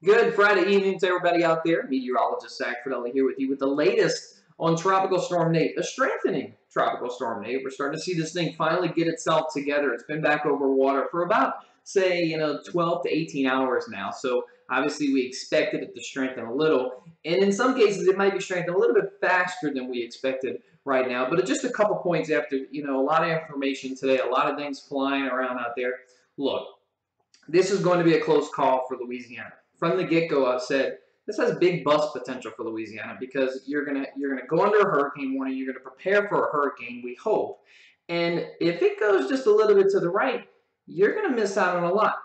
Good Friday evening to everybody out there. Meteorologist Zach Fidelli here with you with the latest on Tropical Storm Nate, a strengthening Tropical Storm Nate. We're starting to see this thing finally get itself together. It's been back over water for about, say, 12 to 18 hours now. So obviously we expected it to strengthen a little. And in some cases, it might be strengthened a little bit faster than we expected right now. But just a couple points after, a lot of information today, a lot of things flying around out there. Look, this is going to be a close call for Louisiana. From the get-go, I've said this has big bust potential for Louisiana because you're gonna go under a hurricane warning. You're gonna prepare for a hurricane, we hope, and if it goes just a little bit to the right, you're gonna miss out on a lot.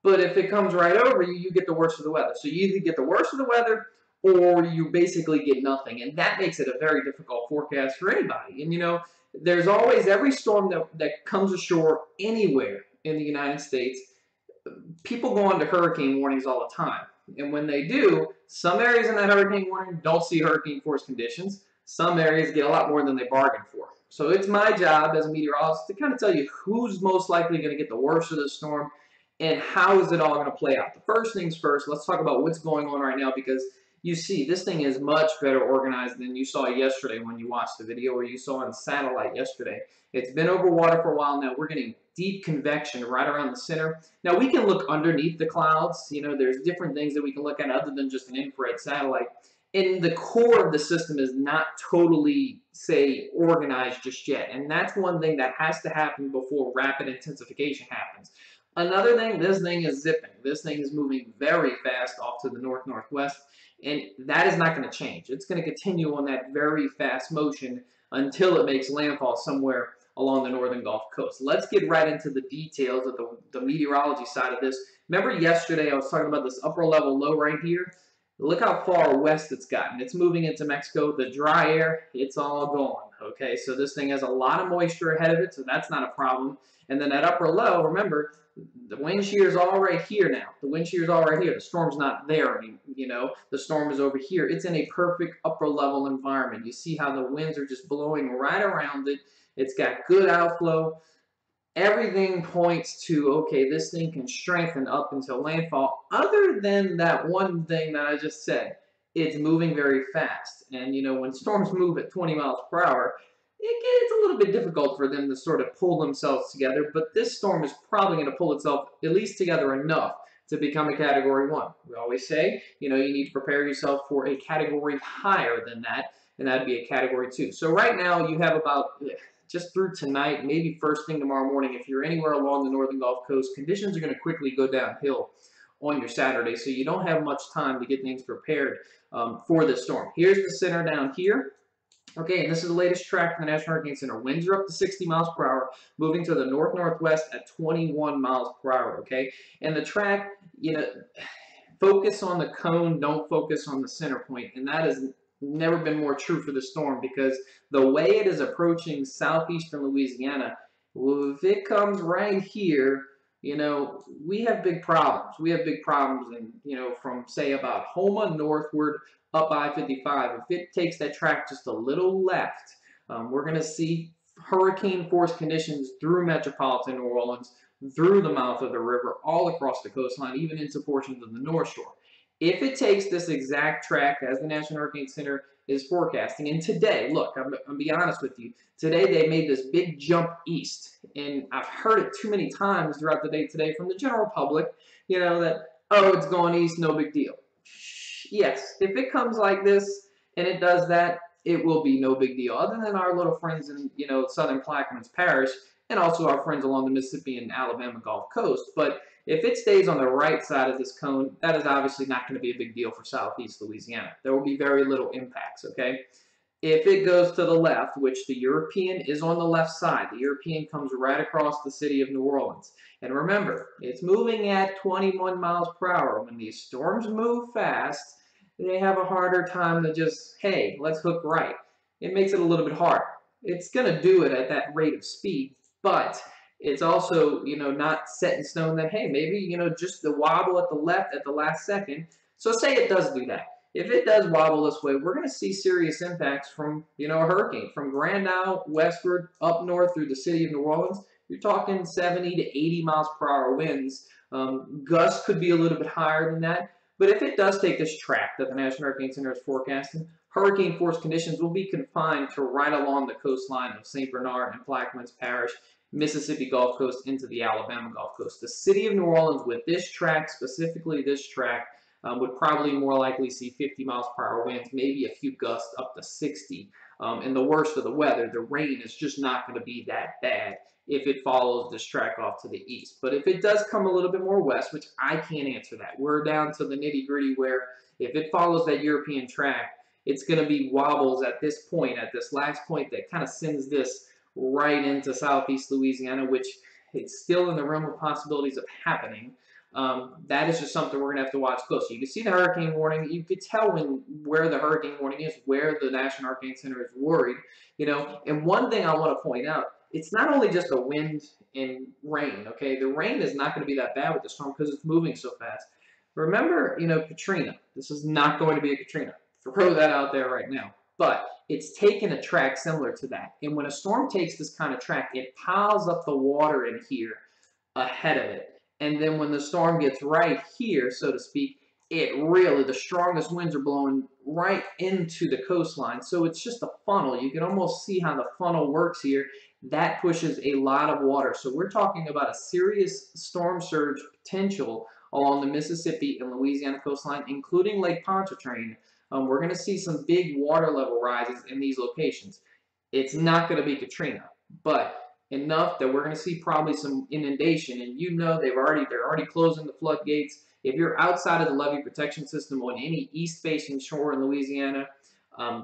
But if it comes right over you, you get the worst of the weather. So you either get the worst of the weather or you basically get nothing, and that makes it a very difficult forecast for anybody. And there's always every storm that comes ashore anywhere in the United States, people go into hurricane warnings all the time. And when they do, some areas in that hurricane warning don't see hurricane force conditions. Some areas get a lot more than they bargained for. So it's my job as a meteorologist to kind of tell you who's most likely going to get the worst of the storm and how is it all going to play out. The first things first, let's talk about what's going on right now, because you see this thing is much better organized than you saw yesterday when you watched the video, or you saw on satellite yesterday. It's been over water for a while now. We're getting deep convection right around the center. Now, we can look underneath the clouds. There's different things that we can look at other than just an infrared satellite. And the core of the system is not totally, say, organized just yet. And that's one thing that has to happen before rapid intensification happens. Another thing, this thing is zipping. This thing is moving very fast off to the north-northwest, and that is not going to change. It's going to continue on that very fast motion until it makes landfall somewhere along the northern Gulf Coast. Let's get right into the details of the meteorology side of this. Remember yesterday I was talking about this upper level low right here? Look how far west it's gotten. It's moving into Mexico. The dry air, it's all gone. Okay, so this thing has a lot of moisture ahead of it, so that's not a problem. And then that upper low, remember, the wind shear is all right here now. The wind shear is all right here. The storm's not there anymore. The storm is over here. It's in a perfect upper level environment. You see how the winds are just blowing right around it. It's got good outflow. Everything points to, okay, this thing can strengthen up until landfall, other than that one thing that I just said. It's moving very fast. And, when storms move at 20 miles per hour, it's a little bit difficult for them to sort of pull themselves together, but this storm is probably going to pull itself at least together enough to become a Category 1. We always say, you need to prepare yourself for a category higher than that, and that'd be a Category 2. So right now you have about, just through tonight, maybe first thing tomorrow morning, if you're anywhere along the northern Gulf Coast, conditions are going to quickly go downhill on your Saturday, so you don't have much time to get things prepared for this storm. Here's the center down here. Okay, and this is the latest track from the National Hurricane Center. Winds are up to 60 miles per hour, moving to the north-northwest at 21 miles per hour, okay? And the track, focus on the cone, don't focus on the center point, and that has never been more true for the storm, because the way it is approaching southeastern Louisiana, well, if it comes right here, we have big problems. We have big problems, from, say, about Houma northward up I-55. If it takes that track just a little left, we're going to see hurricane force conditions through metropolitan New Orleans, through the mouth of the river, all across the coastline, even into portions of the North Shore. If it takes this exact track as the National Hurricane Center is forecasting, and today, look, I'm be honest with you, today they made this big jump east, and I've heard it too many times throughout the day today from the general public, that, oh, it's going east, no big deal. Yes, if it comes like this and it does that, it will be no big deal, other than our little friends in, southern Plaquemines Parish, and also our friends along the Mississippi and Alabama Gulf Coast. But if it stays on the right side of this cone, that is obviously not going to be a big deal for southeast Louisiana. There will be very little impacts, okay? If it goes to the left, which the European is on the left side, the European comes right across the city of New Orleans. And remember, it's moving at 21 miles per hour. When these storms move fast, they have a harder time to just, hey, let's hook right. It makes it a little bit harder. It's going to do it at that rate of speed, but it's also, not set in stone that, hey, maybe, just the wobble at the left at the last second. So say it does do that. If it does wobble this way, we're going to see serious impacts from, a hurricane. From Grand Isle westward, up north through the city of New Orleans, you're talking 70 to 80 miles per hour winds. Gusts could be a little bit higher than that. But if it does take this track that the National Hurricane Center is forecasting, hurricane force conditions will be confined to right along the coastline of St. Bernard and Plaquemines Parish, Mississippi Gulf Coast into the Alabama Gulf Coast. The city of New Orleans, with this track, specifically this track, would probably more likely see 50 miles per hour winds, maybe a few gusts up to 60. And the worst of the weather, the rain is just not going to be that bad if it follows this track off to the east. But if it does come a little bit more west, which I can't answer that, we're down to the nitty-gritty where if it follows that European track, it's going to be wobbles at this point, at this last point that kind of sends this right into southeast Louisiana, which it's still in the realm of possibilities of happening. That is just something we're going to have to watch closely. You can see the hurricane warning. You could tell where the hurricane warning is, where the National Hurricane Center is worried. And one thing I want to point out, it's not only just the wind and rain, okay? The rain is not going to be that bad with the storm because it's moving so fast. Remember, Katrina. This is not going to be a Katrina. Throw that out there right now. But it's taken a track similar to that. And when a storm takes this kind of track, it piles up the water in here ahead of it. And then when the storm gets right here, so to speak, the strongest winds are blowing right into the coastline. So it's just a funnel. You can almost see how the funnel works here. That pushes a lot of water. So we're talking about a serious storm surge potential along the Mississippi and Louisiana coastline, including Lake Pontchartrain. We're going to see some big water level rises in these locations. It's not going to be Katrina, but enough that we're going to see probably some inundation. And they're already closing the floodgates. If you're outside of the levee protection system on any east-facing shore in Louisiana,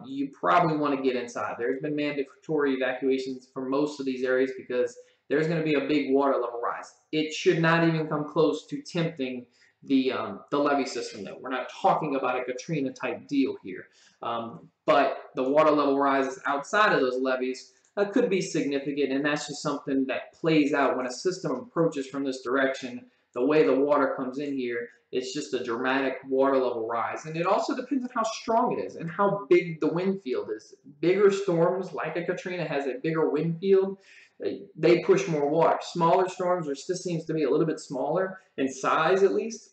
you probably want to get inside. There's been mandatory evacuations for most of these areas because there's going to be a big water level rise. It should not even come close to tempting the levee system, though. We're not talking about a Katrina type deal here. But the water level rises outside of those levees could be significant, and that's just something that plays out when a system approaches from this direction. The way the water comes in here, it's just a dramatic water level rise. And it also depends on how strong it is and how big the wind field is. Bigger storms, like a Katrina, has a bigger wind field. They push more water. Smaller storms, which this seems to be a little bit smaller in size at least,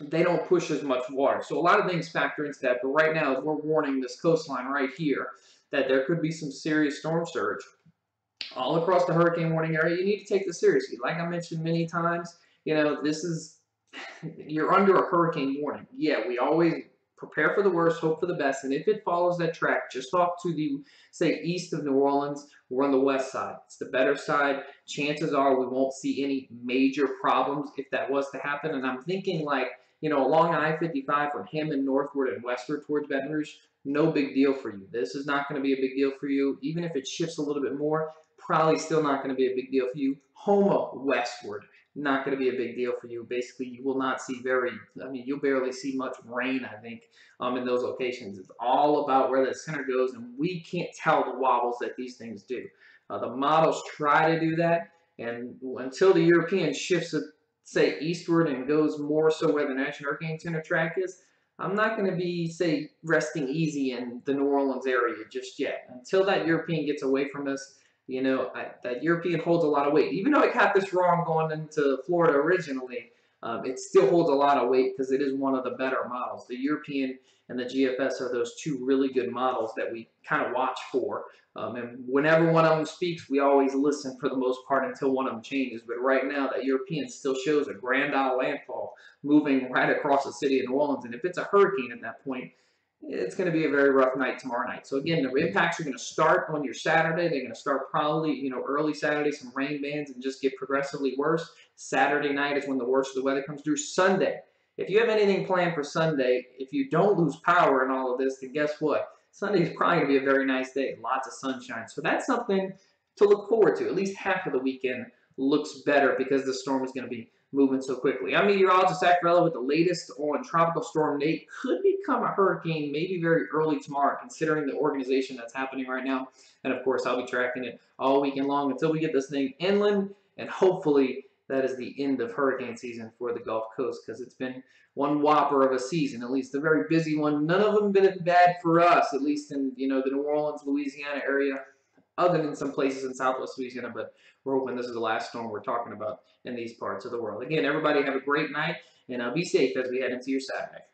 they don't push as much water. So a lot of things factor into that. But right now, we're warning this coastline right here that there could be some serious storm surge all across the hurricane warning area. You need to take this seriously. Like I mentioned many times, you're under a hurricane warning. Yeah, we always prepare for the worst, hope for the best, and if it follows that track just off to the, say, east of New Orleans, we're on the west side. It's the better side. Chances are we won't see any major problems if that was to happen, and I'm thinking along I-55 from Hammond northward and westward towards Baton Rouge, no big deal for you. This is not going to be a big deal for you. Even if it shifts a little bit more, probably still not going to be a big deal for you. Houma westward, not going to be a big deal for you. Basically, you will not see you'll barely see much rain, I think, in those locations. It's all about where the center goes, and we can't tell the wobbles that these things do. The models try to do that, and until the European shifts it, say, eastward and goes more so where the National Hurricane Center track is, I'm not going to be, say, resting easy in the New Orleans area just yet. Until that European gets away from us, that European holds a lot of weight. Even though it got this wrong going into Florida originally, it still holds a lot of weight because it is one of the better models. The European and the GFS are those two really good models that we kind of watch for. And whenever one of them speaks, we always listen for the most part until one of them changes. But right now, that European still shows a Grand Isle landfall moving right across the city of New Orleans. And if it's a hurricane at that point, it's going to be a very rough night tomorrow night. So again, the impacts are going to start on your Saturday. They're going to start probably, early Saturday, some rain bands, and just get progressively worse. Saturday night is when the worst of the weather comes through. Sunday, if you have anything planned for Sunday, if you don't lose power in all of this, then guess what? Sunday is probably going to be a very nice day. Lots of sunshine. So that's something to look forward to. At least half of the weekend looks better because the storm is going to be moving so quickly. I'm meteorologist Zach Varela with the latest on Tropical Storm Nate. Could become a hurricane maybe very early tomorrow, considering the organization that's happening right now. And of course, I'll be tracking it all weekend long until we get this thing inland, and hopefully that is the end of hurricane season for the Gulf Coast, because it's been one whopper of a season, at least a very busy one. None of them been bad for us, at least in the New Orleans, Louisiana area. other than some places in Southwest Louisiana, but we're hoping this is the last storm we're talking about in these parts of the world. Again, everybody have a great night, and be safe as we head into your Saturday.